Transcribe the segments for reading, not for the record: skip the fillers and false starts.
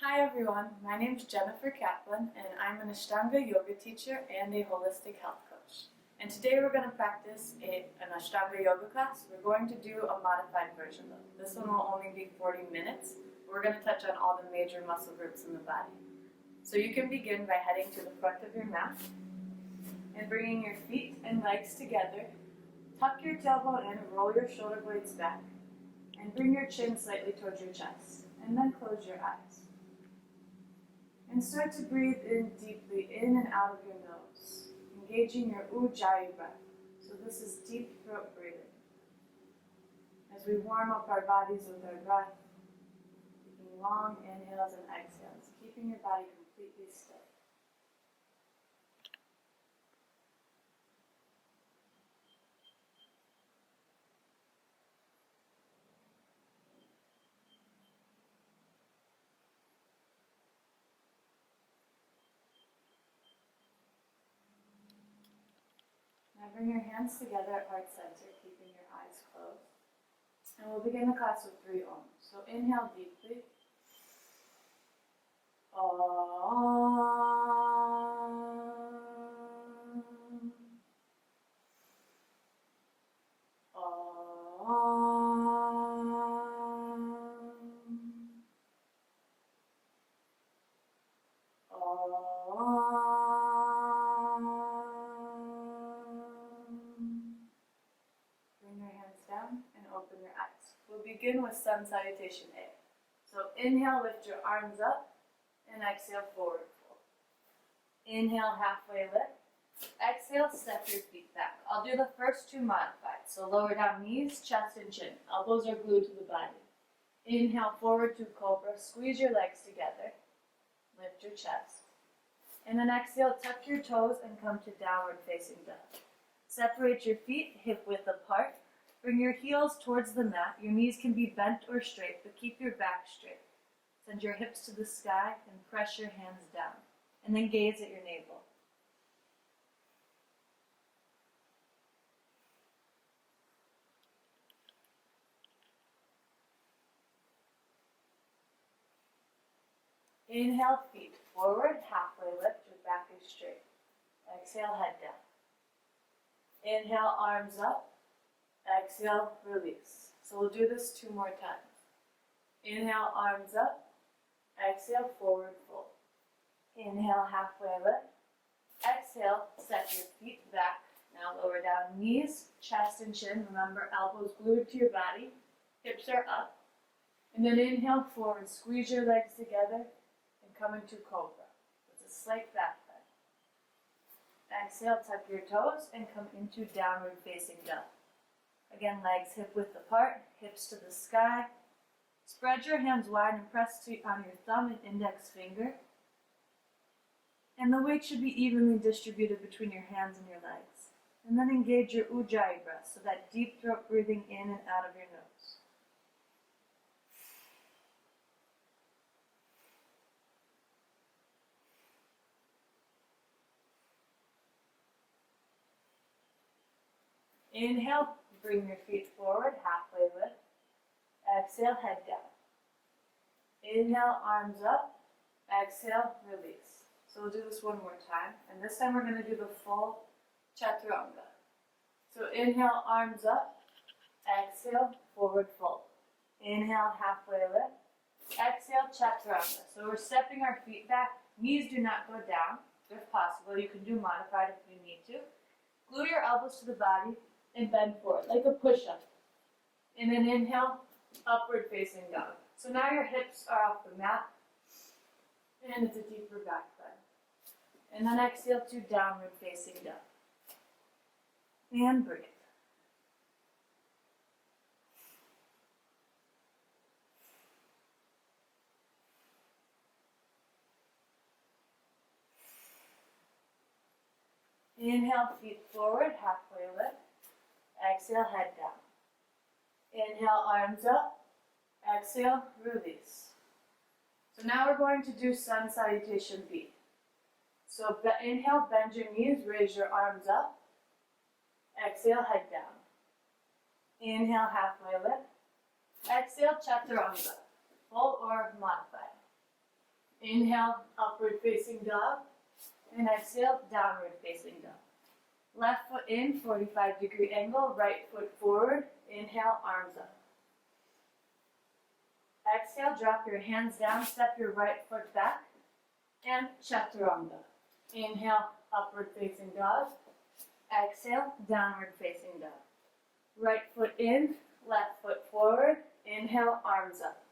Hi everyone, my name is Jennifer Kaplan and I'm an Ashtanga yoga teacher and a holistic health coach. And today we're going to practice an Ashtanga yoga class. We're going to do a modified version though. This one will only be 40 minutes. We're going to touch on all the major muscle groups in the body. So you can begin by heading to the front of your mat and bringing your feet and legs together. Tuck your tailbone in, roll your shoulder blades back, and bring your chin slightly towards your chest. And then close your eyes. And start to breathe in deeply, in and out of your nose, engaging your Ujjayi breath. So this is deep throat breathing. As we warm up our bodies with our breath, taking long inhales and exhales, keeping your body completely still. Now bring your hands together at heart center, keeping your eyes closed. And we'll begin the class with 3 Oms. So inhale deeply. Bring your hands down and open your eyes. We'll begin with sun salutation A. So inhale, lift your arms up, and exhale, forward fold. Inhale, halfway lift. Exhale, step your feet back. I'll do the first 2 modified. So lower down knees, chest, and chin. Elbows are glued to the body. Inhale, forward to cobra. Squeeze your legs together. Lift your chest. And then exhale, tuck your toes and come to downward facing dog. Separate your feet hip width apart. Bring your heels towards the mat. Your knees can be bent or straight, but keep your back straight. Send your hips to the sky and press your hands down. And then gaze at your navel. Inhale, feet forward, halfway lift, your back is straight. Exhale, head down. Inhale, arms up. Exhale, release. So we'll do this 2 more times. Inhale, arms up. Exhale, forward fold. Inhale, halfway lift. Exhale, step your feet back. Now lower down knees, chest and chin. Remember, elbows glued to your body. Hips are up. And then inhale, forward. Squeeze your legs together and come into cobra. It's a slight back bend. Exhale, tuck your toes and come into downward facing dog. Again, legs hip width apart, hips to the sky. Spread your hands wide and press on your thumb and index finger. And the weight should be evenly distributed between your hands and your legs. And then engage your Ujjayi breath, so that deep throat breathing in and out of your nose. Inhale, bring your feet forward, halfway lift. Exhale, head down. Inhale, arms up. Exhale, release. So we'll do this 1 more time. And this time we're going to do the full chaturanga. So inhale, arms up. Exhale, forward fold. Inhale, halfway lift. Exhale, chaturanga. So we're stepping our feet back. Knees do not go down. If possible, you can do modified if you need to. Glue your elbows to the body and bend forward, like a push-up. And then inhale, upward facing dog. So now your hips are off the mat, and it's a deeper back bend. And then exhale to downward facing dog. And breathe. Inhale, feet forward, halfway lift. Exhale, head down. Inhale, arms up. Exhale, release. So now we're going to do sun salutation B. So inhale, bend your knees, raise your arms up. Exhale, head down. Inhale, halfway lift. Exhale, chaturanga, full or modified. Inhale, upward facing dog. And exhale, downward facing dog. Left foot in, 45-degree angle, right foot forward. Inhale, arms up. Exhale, drop your hands down, step your right foot back, and chaturanga. Inhale, upward facing dog. Exhale, downward facing dog. Right foot in, left foot forward. Inhale, arms up.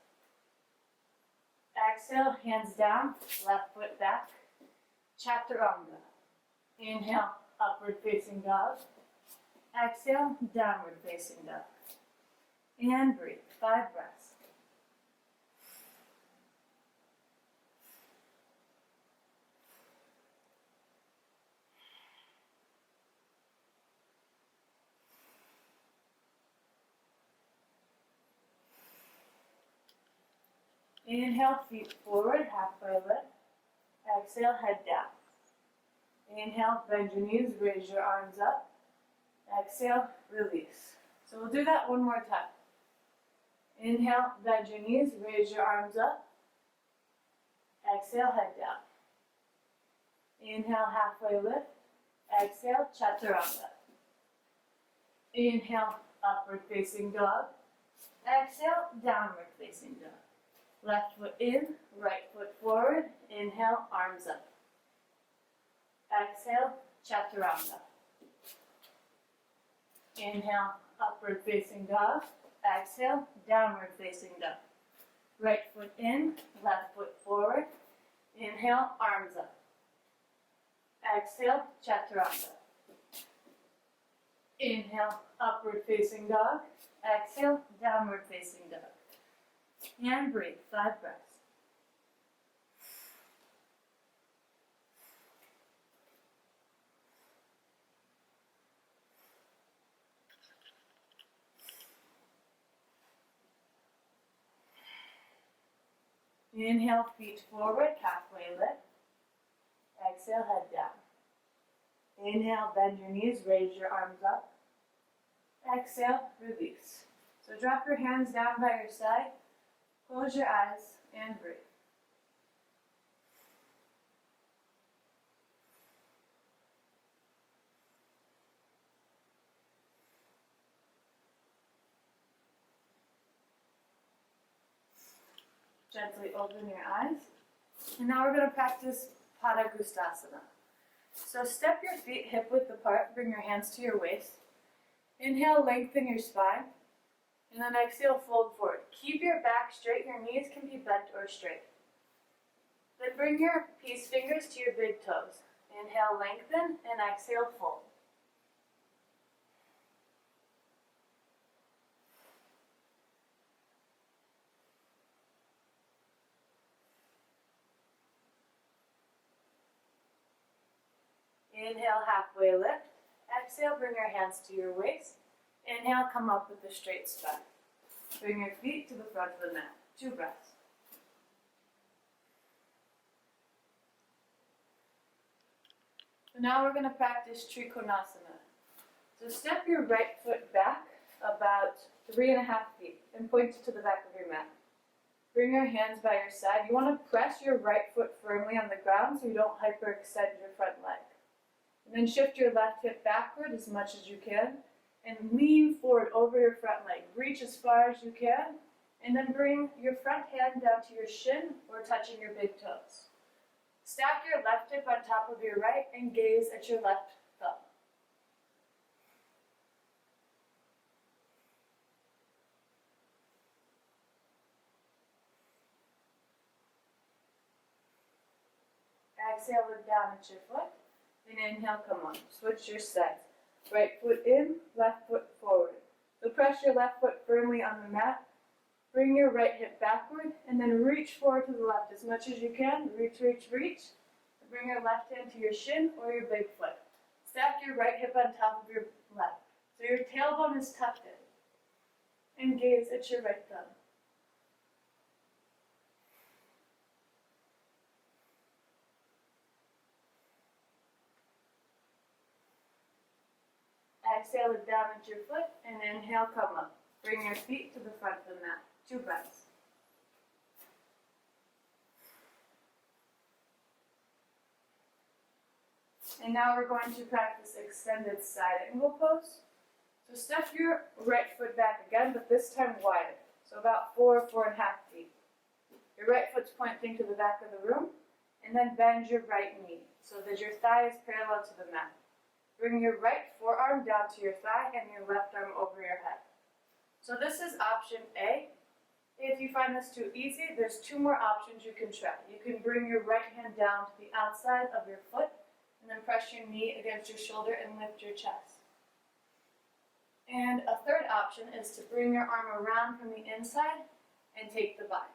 Exhale, hands down, left foot back. Chaturanga. Inhale, upward facing dog. Exhale, downward facing dog. And breathe. 5 breaths. Inhale, feet forward, halfway lift. Exhale, head down. Inhale, bend your knees, raise your arms up. Exhale, release. So we'll do that one more time. Inhale, bend your knees, raise your arms up. Exhale, head down. Inhale, halfway lift. Exhale, chaturanga. Inhale, upward facing dog. Exhale, downward facing dog. Left foot in, right foot forward. Inhale, arms up. Exhale, chaturanga. Inhale, upward facing dog. Exhale, downward facing dog. Right foot in, left foot forward. Inhale, arms up. Exhale, chaturanga. Inhale, upward facing dog. Exhale, downward facing dog. And breathe. 5 breaths. Inhale, feet forward, halfway lift. Exhale, head down. Inhale, bend your knees, raise your arms up. Exhale, release. So drop your hands down by your side, close your eyes, and breathe. Gently open your eyes. And now we're going to practice Padangusthasana. So step your feet hip width apart, bring your hands to your waist. Inhale, lengthen your spine. And then exhale, fold forward. Keep your back straight, your knees can be bent or straight. Then bring your peace fingers to your big toes. Inhale, lengthen, and exhale, fold. Inhale, halfway lift. Exhale, bring your hands to your waist. Inhale, come up with a straight spine. Bring your feet to the front of the mat. 2 breaths. So now we're going to practice Trikonasana. So step your right foot back about 3.5 feet and point it to the back of your mat. Bring your hands by your side. You want to press your right foot firmly on the ground so you don't hyperextend your front leg. And then shift your left hip backward as much as you can and lean forward over your front leg. Reach as far as you can and then bring your front hand down to your shin or touching your big toes. Stack your left hip on top of your right and gaze at your left thumb. Exhale, look down at your foot. And inhale, come on. Switch your sides. Right foot in, left foot forward. So press your left foot firmly on the mat. Bring your right hip backward and then reach forward to the left as much as you can. Reach, reach, reach. Bring your left hand to your shin or your big foot. Stack your right hip on top of your left. So your tailbone is tucked in. And gaze at your right thumb. Exhale, look down at your foot, and inhale, come up. Bring your feet to the front of the mat. 2 breaths. And now we're going to practice extended side angle pose. So step your right foot back again, but this time wider. So about 4.5 feet. Your right foot's pointing to the back of the room, and then bend your right knee so that your thigh is parallel to the mat. Bring your right forearm down to your thigh and your left arm over your head. So this is option A. If you find this too easy, there's 2 more options you can try. You can bring your right hand down to the outside of your foot and then press your knee against your shoulder and lift your chest. And a third option is to bring your arm around from the inside and take the bind.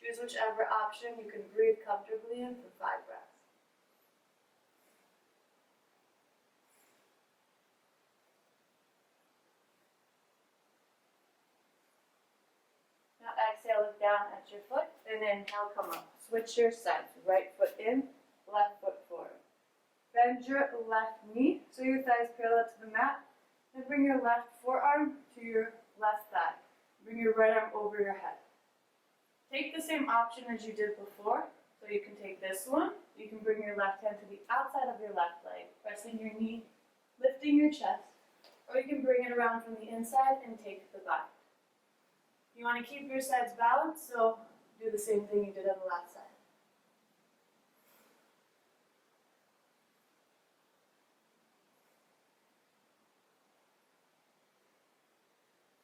Choose whichever option you can breathe comfortably in for 5 breaths. Now exhale, look down at your foot, and inhale, come up. Switch your sides. Right foot in, left foot forward. Bend your left knee so your thigh is parallel to the mat. Then bring your left forearm to your left thigh. Bring your right arm over your head. Take the same option as you did before. So you can take this one. You can bring your left hand to the outside of your left leg, pressing your knee, lifting your chest. Or you can bring it around from the inside and take the bind. You want to keep your sides balanced, so do the same thing you did on the last side.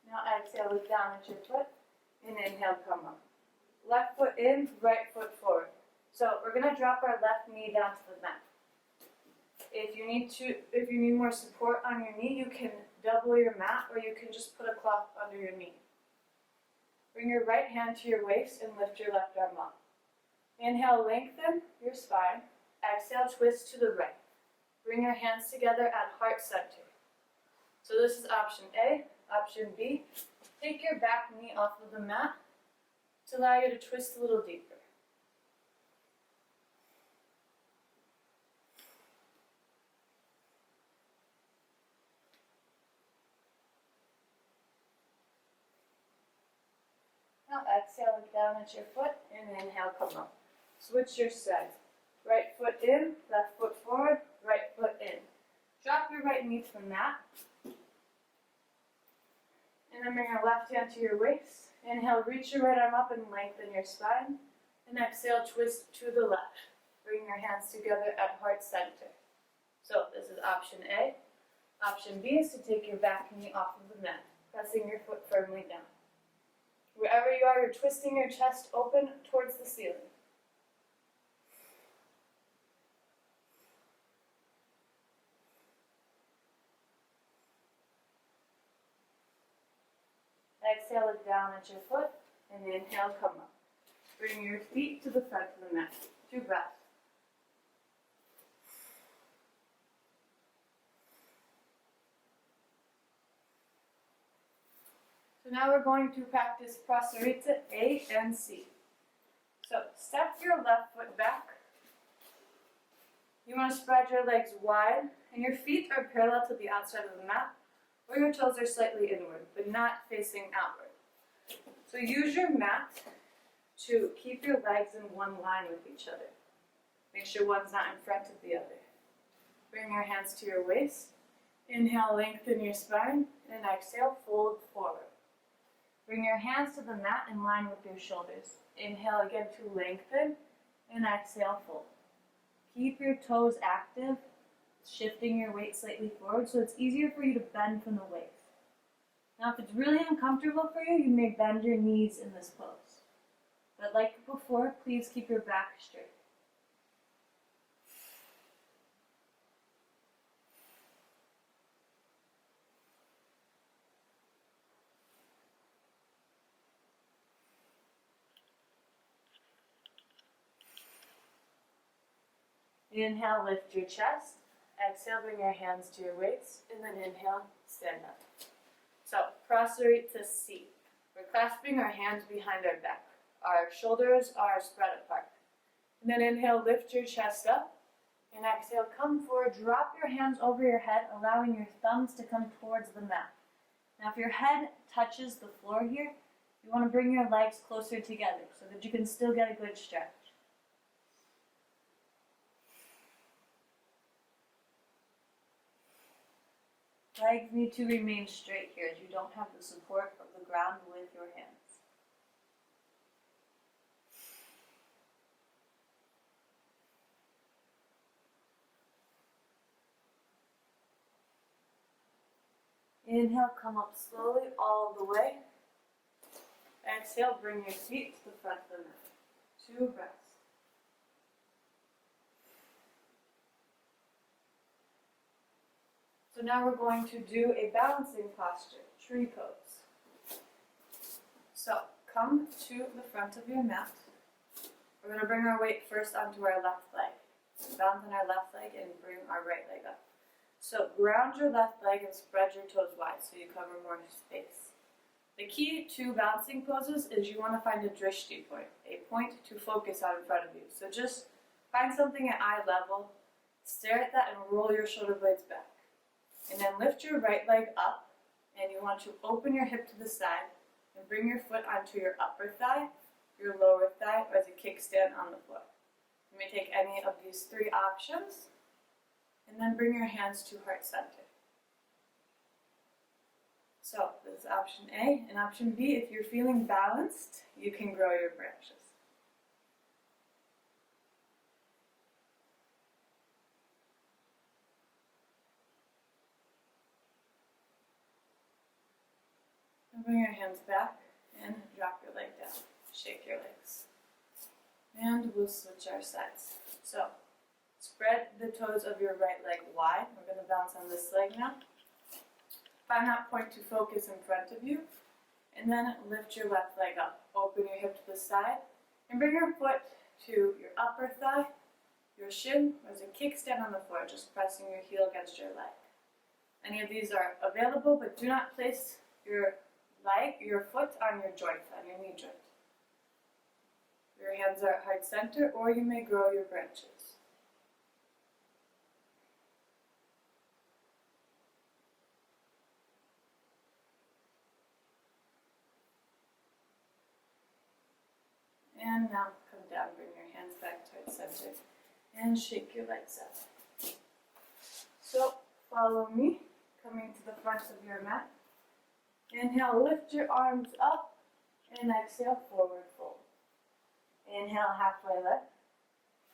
Now exhale, look down at your foot, and inhale, come up. Left foot in, right foot forward. So we're going to drop our left knee down to the mat. If you need more support on your knee, you can double your mat, or you can just put a cloth under your knee. Bring your right hand to your waist and lift your left arm up. Inhale, lengthen your spine. Exhale, twist to the right. Bring your hands together at heart center. So this is option A. Option B, take your back knee off of the mat to allow you to twist a little deeper. Now exhale, look down at your foot, and inhale, come up. Switch your sides. Right foot in, left foot forward, right foot in. Drop your right knee to the mat. And then bring your left hand to your waist. Inhale, reach your right arm up and lengthen your spine. And exhale, twist to the left. Bring your hands together at heart center. So this is option A. Option B is to take your back knee off of the mat, pressing your foot firmly down. Wherever you are, you're twisting your chest open towards the ceiling. Exhale, look down at your foot, and inhale, come up. Bring your feet to the front of the mat. 2 breaths. So now we're going to practice Prasarita A and C. So step your left foot back. You want to spread your legs wide, and your feet are parallel to the outside of the mat, or your toes are slightly inward, but not facing outward. So use your mat to keep your legs in one line with each other. Make sure one's not in front of the other. Bring your hands to your waist. Inhale, lengthen your spine, and exhale, fold forward. Bring your hands to the mat in line with your shoulders. Inhale again to lengthen, and exhale, fold. Keep your toes active, shifting your weight slightly forward so it's easier for you to bend from the waist. Now if it's really uncomfortable for you, you may bend your knees in this pose. But like before, please keep your back straight. Inhale, lift your chest. Exhale, bring your hands to your waist. And then inhale, stand up. So, Prasarita C. We're clasping our hands behind our back. Our shoulders are spread apart. And then inhale, lift your chest up. And exhale, come forward. Drop your hands over your head, allowing your thumbs to come towards the mat. Now, if your head touches the floor here, you want to bring your legs closer together so that you can still get a good stretch. Legs need to remain straight here as you don't have the support of the ground with your hands. Inhale, come up slowly all the way. Exhale, bring your feet to the front of the mat. 2 breaths. So now we're going to do a balancing posture, tree pose. So come to the front of your mat. We're going to bring our weight first onto our left leg. Balance on our left leg and bring our right leg up. So ground your left leg and spread your toes wide so you cover more space. The key to balancing poses is you want to find a drishti point, a point to focus on in front of you. So just find something at eye level, stare at that and roll your shoulder blades back. And then lift your right leg up, and you want to open your hip to the side and bring your foot onto your upper thigh, your lower thigh, or as a kickstand on the floor. You may take any of these 3 options, and then bring your hands to heart center. So this is option A, and option B, if you're feeling balanced, you can grow your branches. Bring your hands back and drop your leg down. Shake your legs. And we'll switch our sides. So, spread the toes of your right leg wide. We're going to bounce on this leg now. Find that point to focus in front of you. And then lift your left leg up. Open your hip to the side. And bring your foot to your upper thigh, your shin, or as a kickstand on the floor, just pressing your heel against your leg. Any of these are available, but do not place your foot on your joint, on your knee joint. Your hands are at heart center, or you may grow your branches. And now come down, bring your hands back to heart center, and shake your legs up. So follow me, coming to the front of your mat. Inhale, lift your arms up, and exhale, forward fold. Inhale, halfway lift.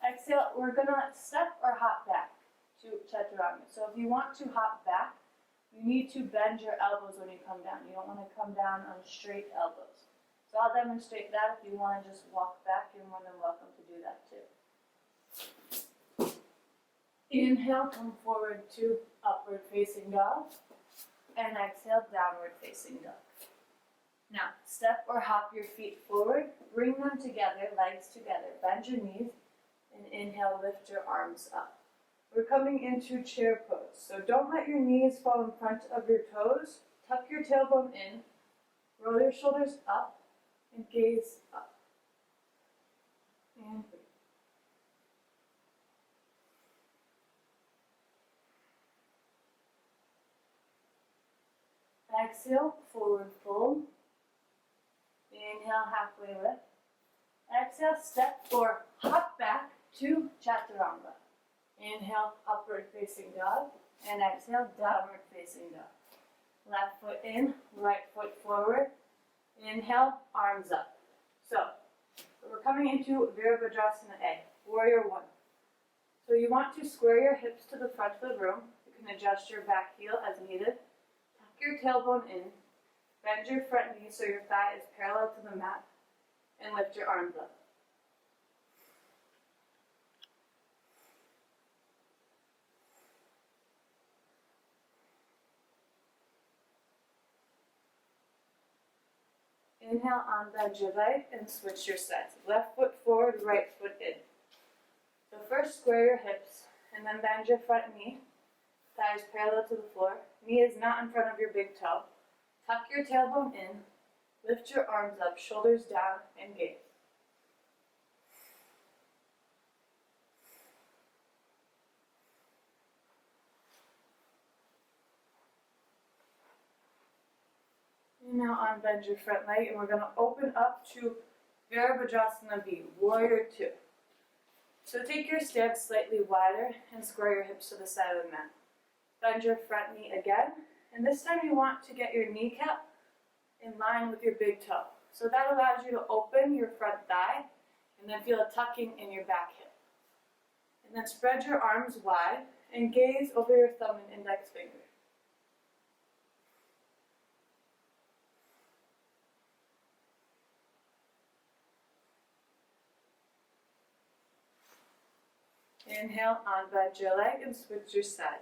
Exhale, we're going to step or hop back to chaturanga. So if you want to hop back, you need to bend your elbows when you come down. You don't want to come down on straight elbows. So I'll demonstrate that. If you want to just walk back, you're more than welcome to do that too. Inhale, come forward to upward facing dog. And exhale, downward facing dog. Now, step or hop your feet forward. Bring them together, legs together. Bend your knees. And inhale, lift your arms up. We're coming into chair pose. So don't let your knees fall in front of your toes. Tuck your tailbone in. Roll your shoulders up. And gaze up. And breathe. Exhale, forward fold. Inhale, halfway lift. Exhale, step or hop back to chaturanga. Inhale, upward facing dog. And exhale, downward facing dog. Left foot in, right foot forward. Inhale, arms up. So we're coming into Virabhadrasana A, Warrior 1. So you want to square your hips to the front of the room. You can adjust your back heel as needed. Tuck your tailbone in. Bend your front knee so your thigh is parallel to the mat. And lift your arms up. Inhale, unbend your leg and switch your sides. Left foot forward, right foot in. So first square your hips and then bend your front knee. Thighs parallel to the floor. Knee is not in front of your big toe. Tuck your tailbone in. Lift your arms up, shoulders down, and gaze. And now unbend your front leg, and we're going to open up to Virabhadrasana B, Warrior 2. So take your stance slightly wider and square your hips to the side of the mat. Bend your front knee again And this time you want to get your kneecap in line with your big toe. So that allows you to open your front thigh and then feel a tucking in your back hip. And then spread your arms wide and gaze over your thumb and index finger. Inhale, unbend your leg and switch your side.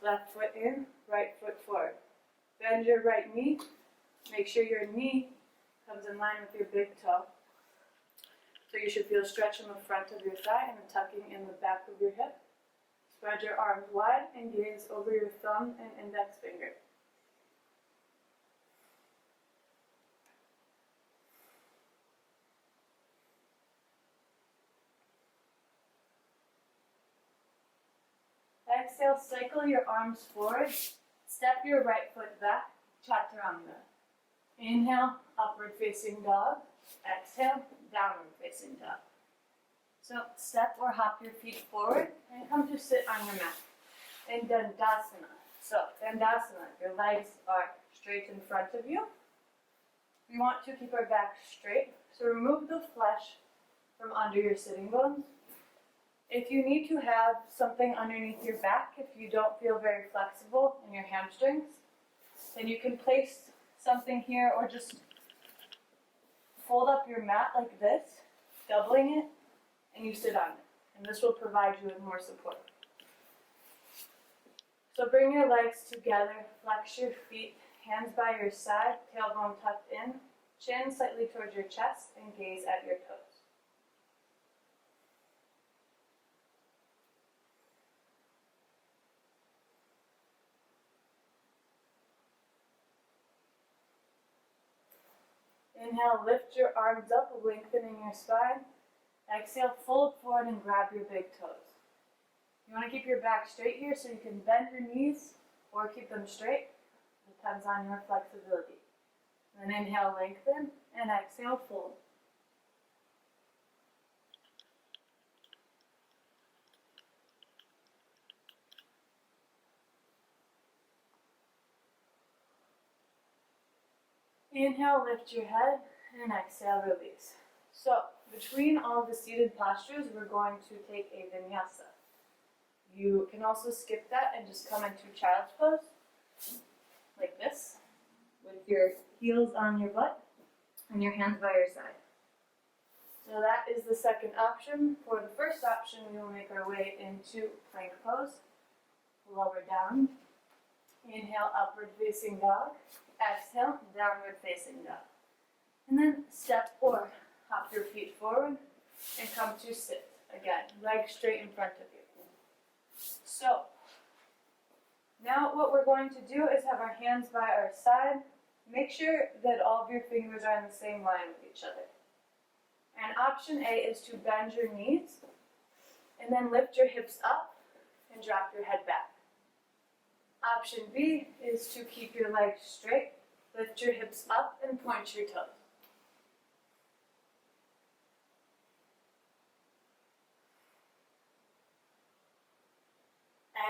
Left foot in, right foot forward. Bend your right knee. Make sure your knee comes in line with your big toe. So you should feel a stretch in the front of your thigh and a tucking in the back of your hip. Spread your arms wide and gaze over your thumb and index finger. Exhale, cycle your arms forward. Step your right foot back, chaturanga. Inhale, upward facing dog. Exhale, downward facing dog. So step or hop your feet forward and come to sit on your mat. In Dandasana. So Dandasana, your legs are straight in front of you. We want to keep our back straight. So remove the flesh from under your sitting bones. If you need to have something underneath your back, if you don't feel very flexible in your hamstrings, then you can place something here or just fold up your mat like this, doubling it, and you sit on it. And this will provide you with more support. So bring your legs together, flex your feet, hands by your side, tailbone tucked in, chin slightly towards your chest, and gaze at your toes. Inhale, lift your arms up, lengthening your spine. Exhale, fold forward and grab your big toes. You want to keep your back straight here so you can bend your knees or keep them straight. Depends on your flexibility. Then inhale, lengthen, and exhale, fold. Inhale, lift your head, and exhale, release. So, between all the seated postures, we're going to take a vinyasa. You can also skip that and just come into child's pose, like this, with your heels on your butt and your hands by your side. So that is the second option. For the first option, we will make our way into plank pose. Lower down. Inhale, upward facing dog. Exhale, downward facing dog. And then step or hop your feet forward and come to sit. Again, legs straight in front of you. So, now what we're going to do is have our hands by our side. Make sure that all of your fingers are in the same line with each other. And option A is to bend your knees and then lift your hips up and drop your head back. Option B is to keep your legs straight, lift your hips up and point your toes.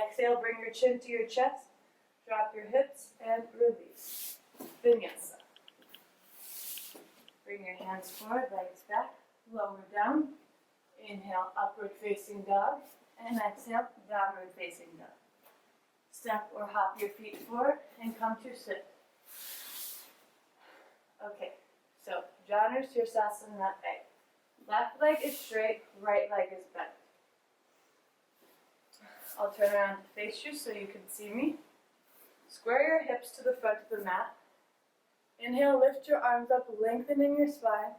Exhale, bring your chin to your chest, drop your hips and release. Vinyasa. Bring your hands forward, legs back, lower down. Inhale, upward facing dog, and exhale, downward facing dog. Step or hop your feet forward and come to sit. Okay, so Janu Sirsasana that way. Left leg is straight, right leg is bent. I'll turn around to face you so you can see me. Square your hips to the front of the mat. Inhale, lift your arms up, lengthening your spine.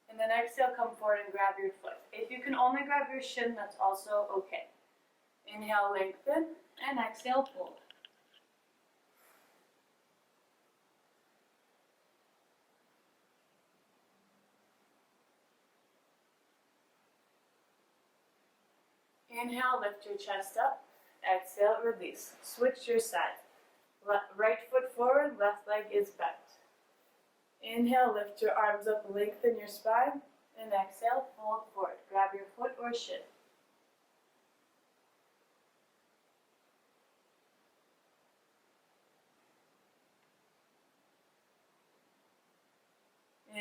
And then exhale, come forward and grab your foot. If you can only grab your shin, that's also okay. Inhale, lengthen, and exhale, fold. Inhale, lift your chest up. Exhale, release. Switch your side. Right foot forward, left leg is bent. Inhale, lift your arms up, lengthen your spine. And exhale, fold forward. Grab your foot or shin.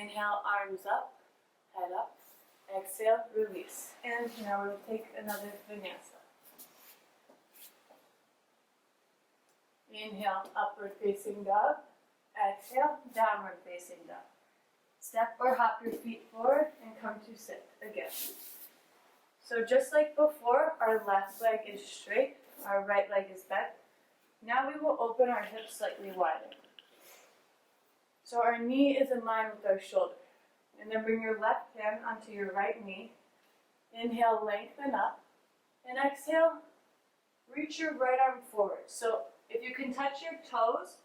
Inhale, arms up, head up. Exhale, release. And now we'll take another vinyasa. Inhale, upward facing dog. Exhale, downward facing dog. Step or hop your feet forward and come to sit again. So just like before, our left leg is straight, our right leg is bent. Now we will open our hips slightly wider. So our knee is in line with our shoulder. And then bring your left hand onto your right knee. Inhale, lengthen up. And exhale, reach your right arm forward. So if you can touch your toes,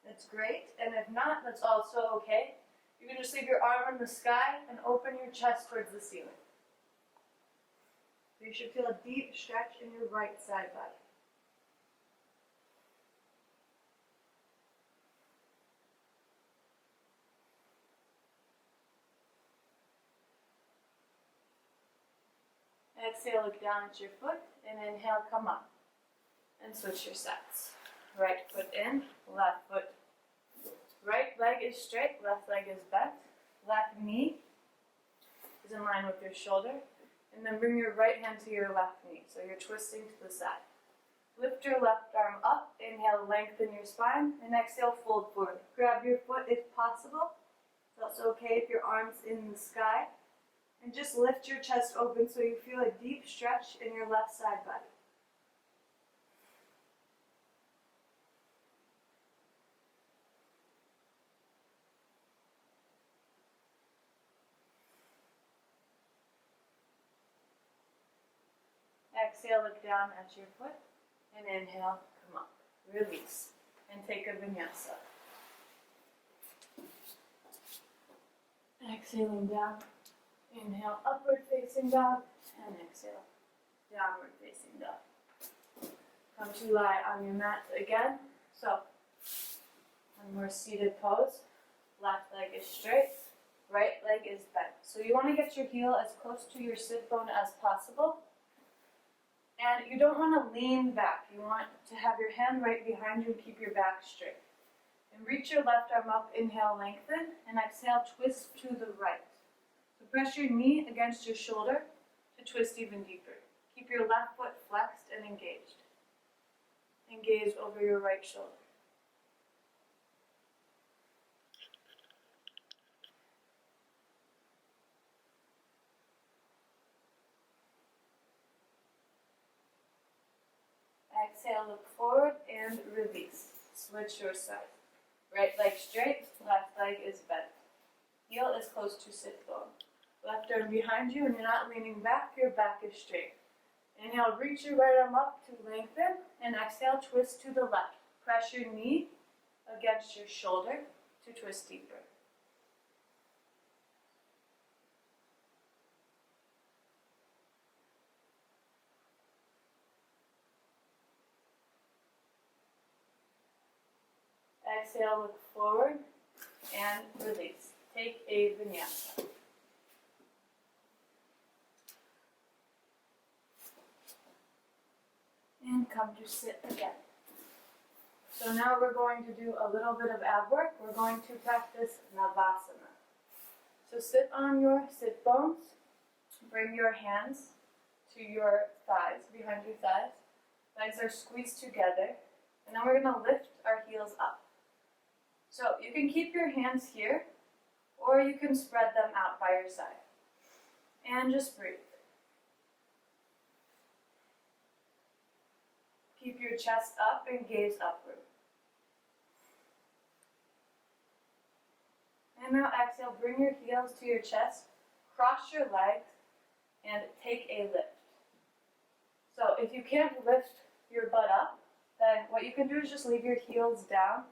that's great. And if not, that's also okay. You can just leave your arm in the sky and open your chest towards the ceiling. So you should feel a deep stretch in your right side body. Exhale, look down at your foot, and inhale, come up. And switch your sides. Right foot in, left foot. Right leg is straight, left leg is bent. Left knee is in line with your shoulder. And then bring your right hand to your left knee, so you're twisting to the side. Lift your left arm up, inhale, lengthen your spine, and exhale, fold forward. Grab your foot if possible. That's okay if your arm's in the sky. And just lift your chest open so you feel a deep stretch in your left side body. Exhale, look down at your foot, and inhale, come up. Release, and take a vinyasa. Exhaling down. Inhale, upward facing dog, and exhale, downward facing dog. Come to lie on your mat again. So, one more seated pose. Left leg is straight, right leg is bent. So you want to get your heel as close to your sit bone as possible. And you don't want to lean back. You want to have your hand right behind you and keep your back straight. And reach your left arm up, inhale, lengthen, and exhale, twist to the right. So press your knee against your shoulder to twist even deeper. Keep your left foot flexed and engaged. And gaze over your right shoulder. Exhale, look forward and release. Switch your side. Right leg straight, left leg is bent. Heel is close to sit bone. Left arm behind you, and you're not leaning back, your back is straight. Inhale, reach your right arm up to lengthen, and exhale, twist to the left. Press your knee against your shoulder to twist deeper. Exhale, look forward, and release. Take a vinyasa. And come to sit again. So now we're going to do a little bit of ab work. We're going to practice Navasana. So sit on your sit bones. Bring your hands to your thighs, behind your thighs. Legs are squeezed together. And then we're going to lift our heels up. So you can keep your hands here, or you can spread them out by your side. And just breathe. Keep your chest up and gaze upward. And now exhale, bring your heels to your chest, cross your legs, and take a lift. So if you can't lift your butt up, then what you can do is just leave your heels down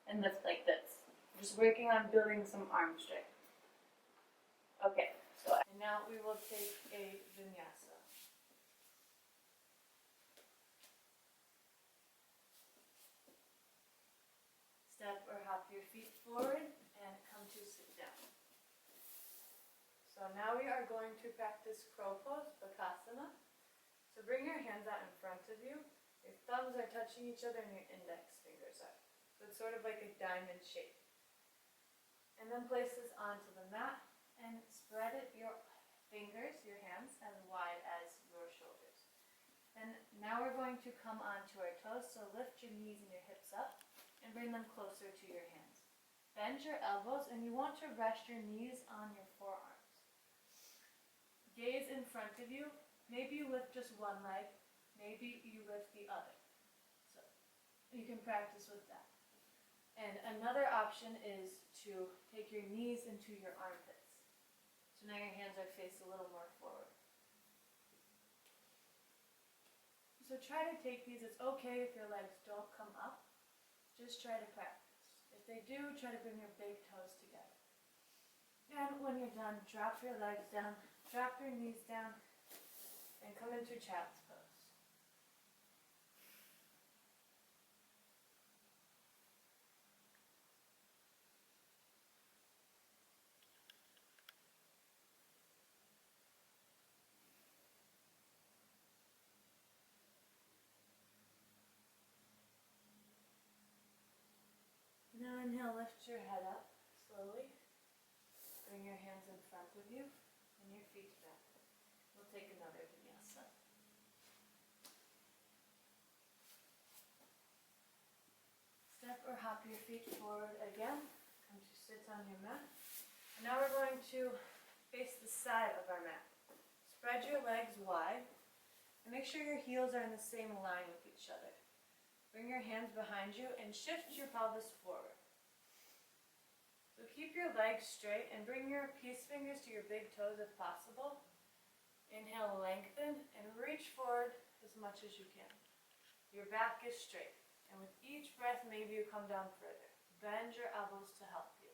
and lift like this. Just working on building some arm strength. Okay, so now we will take a vinyasa. Step or hop your feet forward and come to sit down. So now we are going to practice crow pose, Bakasana. So bring your hands out in front of you. Your thumbs are touching each other and your index fingers are. So it's sort of like a diamond shape. And then place this onto the mat and spread your fingers, your hands, as wide as your shoulders. And now we're going to come onto our toes, so lift your knees and your hips up and bring them closer to your hands. Bend your elbows, and you want to rest your knees on your forearms. Gaze in front of you. Maybe you lift just one leg, maybe you lift the other. So you can practice with that. And another option is to take your knees into your armpits. So now your hands are faced a little more forward. So try to take these. It's okay if your legs don't come up. Just try to practice. If they do, try to bring your big toes together. And when you're done, drop your legs down, drop your knees down, and come into child's pose. Now inhale, lift your head up slowly. Bring your hands in front of you and your feet back. We'll take another vinyasa. Step or hop your feet forward again. Come to sit on your mat. And now we're going to face the side of our mat. Spread your legs wide and make sure your heels are in the same line with each other. Bring your hands behind you and shift your pelvis forward. So keep your legs straight and bring your peace fingers to your big toes if possible. Inhale, lengthen, and reach forward as much as you can. Your back is straight. And with each breath, maybe you come down further. Bend your elbows to help you.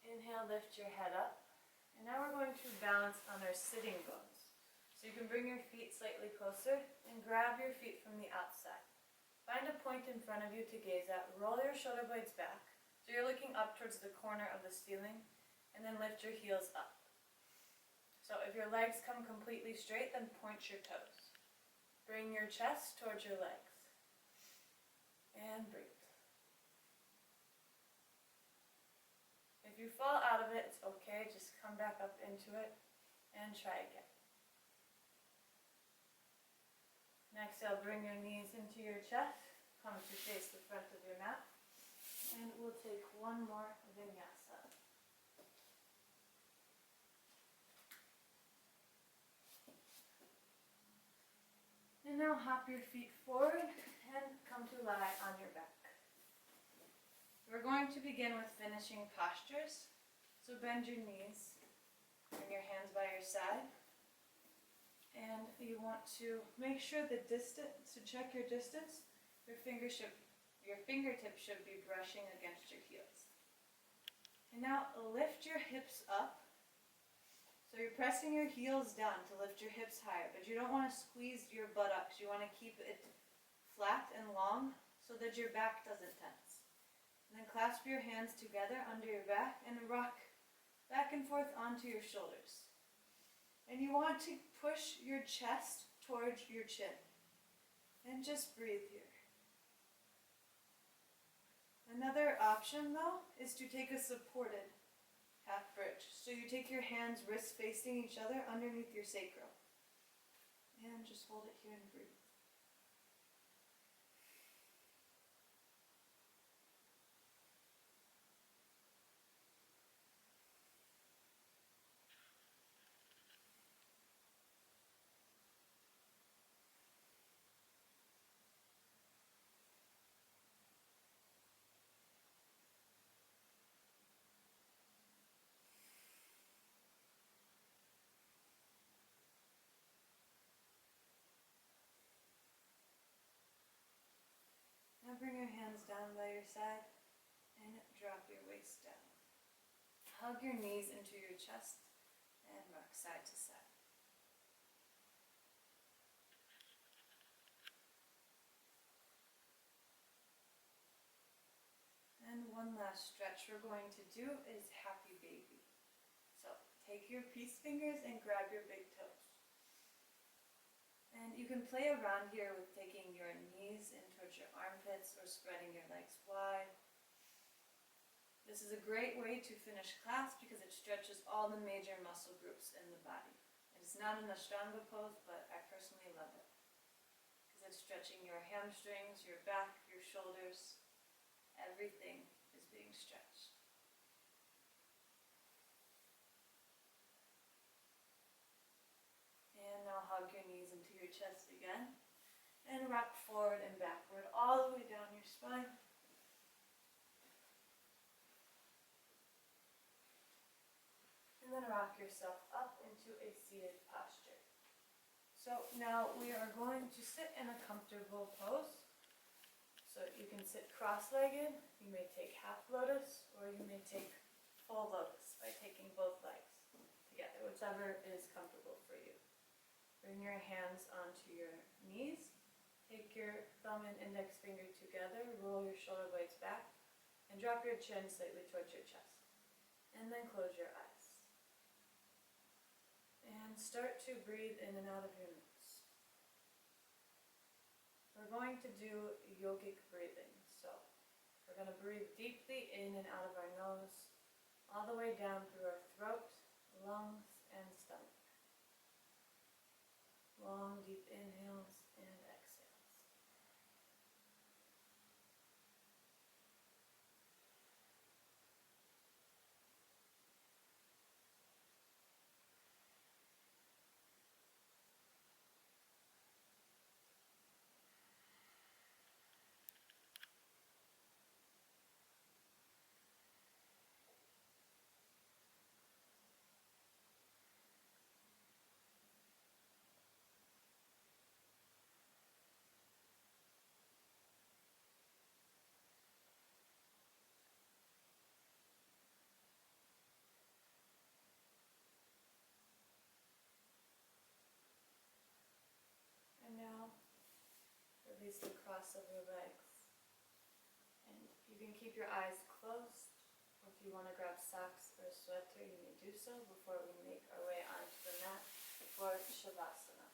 Inhale, lift your head up. And now we're going to balance on our sitting bones. So you can bring your feet slightly closer and grab your feet from the outside. Find a point in front of you to gaze at. Roll your shoulder blades back so you're looking up towards the corner of the ceiling, and then lift your heels up. So if your legs come completely straight, then point your toes. Bring your chest towards your legs. And breathe. If you fall out of it, it's okay. Just come back up into it and try again. Next, exhale, bring your knees into your chest. Come to face the front of your mat. And we'll take one more vinyasa. And now hop your feet forward and come to lie on your back. We're going to begin with finishing postures. So bend your knees, bring your hands by your side, and you want to make sure the distance, to check your distance, your fingertips should be brushing against your heels. And now lift your hips up. So you're pressing your heels down to lift your hips higher, but you don't want to squeeze your buttocks. You want to keep it flat and long so that your back doesn't tense. And then clasp your hands together under your back and rock back and forth onto your shoulders. And you want to push your chest towards your chin. And just breathe here. Another option, though, is to take a supported half bridge. So you take your hands wrists facing each other underneath your sacrum. And just hold it here and breathe. Now bring your hands down by your side and drop your waist down. Hug your knees into your chest and rock side to side. one last stretch we're going to do is happy baby. So take your peace fingers and grab your big toes. And you can play around here with taking your knees in towards your armpits or spreading your legs wide. This is a great way to finish class because it stretches all the major muscle groups in the body. It's not an Ashtanga pose, but I personally love it because it's stretching your hamstrings, your back, your shoulders. Everything is being stretched. And now hug your knees into your chest again and rock forward and backward all the way down your spine. And then rock yourself up into a seated posture. So now we are going to sit in a comfortable pose. So you can sit cross-legged, you may take half lotus, or you may take full lotus by taking both legs together, whichever is comfortable for you. Bring your hands onto your knees, take your thumb and index finger together, roll your shoulder blades back, and drop your chin slightly towards your chest. And then close your eyes. And start to breathe in and out of your nose. We're going to do yogic breathing. So we're going to breathe deeply in and out of our nose, all the way down through our throat, lungs, and stomach. Long, deep inhales and exhales. And now, release the cross of your legs. And you can keep your eyes closed, or if you want to grab socks or a sweater, you may do so before we make our way onto the mat for Shavasana.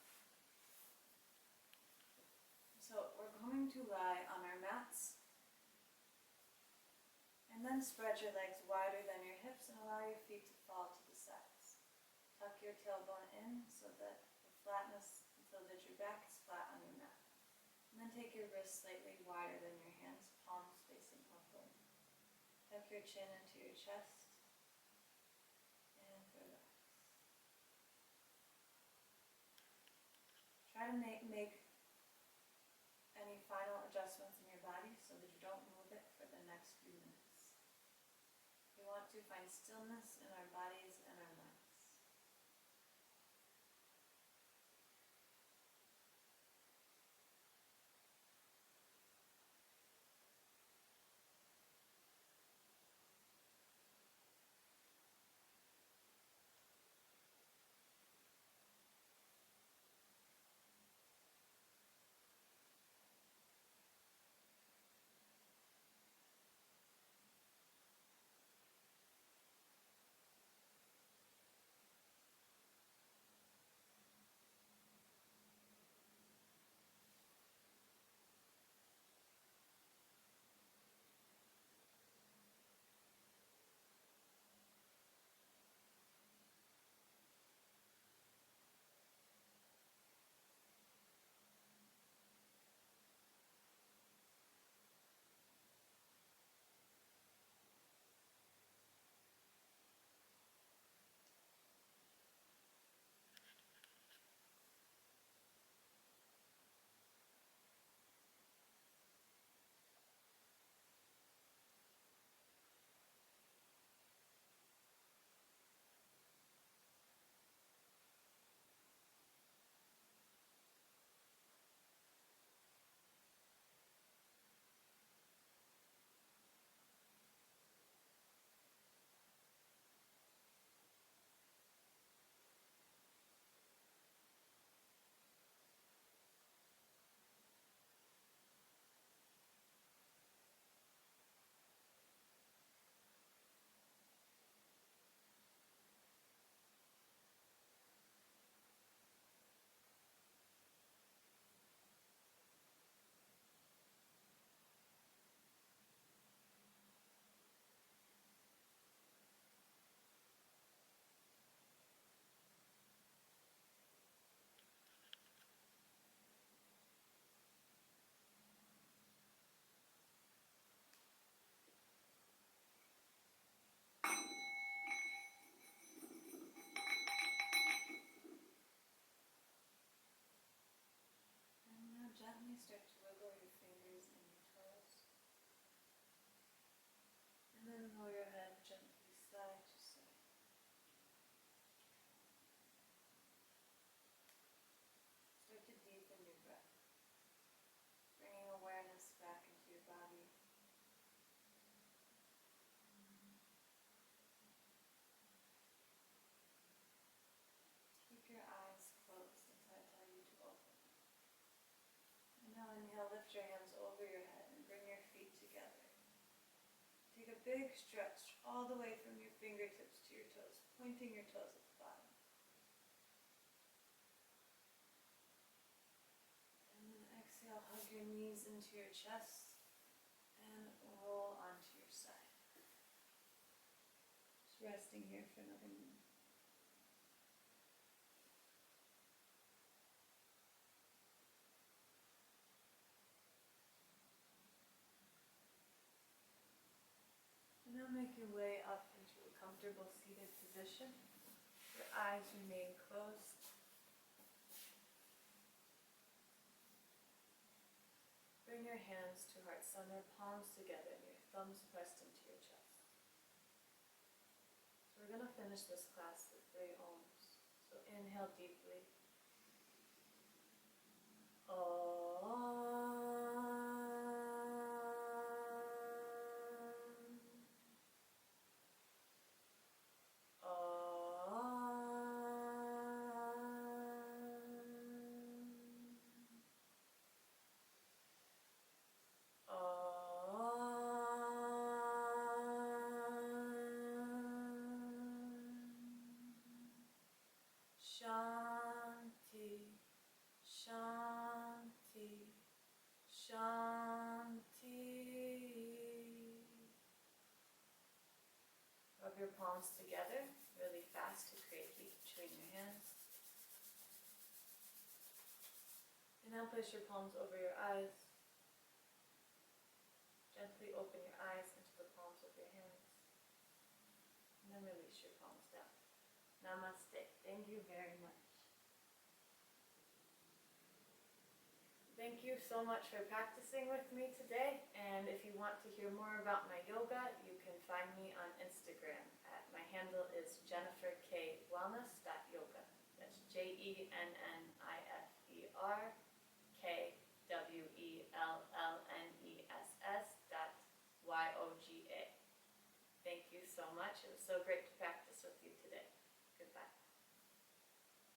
So we're going to lie on our mats, and then spread your legs wider than your hips and allow your feet to fall to the sides. Tuck your tailbone in so that your back is flat on your mat. And then take your wrists slightly wider than your hands, palms facing upward. Tuck your chin into your chest and relax. Try to make any final adjustments in your body so that you don't move it for the next few minutes. We want to find stillness in our bodies and our minds. big stretch all the way from your fingertips to your toes, pointing your toes at the bottom. And then exhale, hug your knees into your chest and roll onto your side. Just resting here for another minute. And now make your way up into a comfortable seated position. Your eyes remain closed. Bring your hands to heart center, palms together, and your thumbs pressed into your chest. So we're going to finish this class with 3 ohms. So inhale deeply. Shanti, Shanti, Shanti. Rub your palms together really fast to create heat between your hands. And now place your palms over your eyes. Gently open your eyes into the palms of your hands. And then release your palms down. Namaste. Thank you very much. Thank you so much for practicing with me today. And if you want to hear more about my yoga, you can find me on Instagram. My handle is jenniferkwellness.yoga. That's JenniferKwellness.yoga. Thank you so much. It was so great to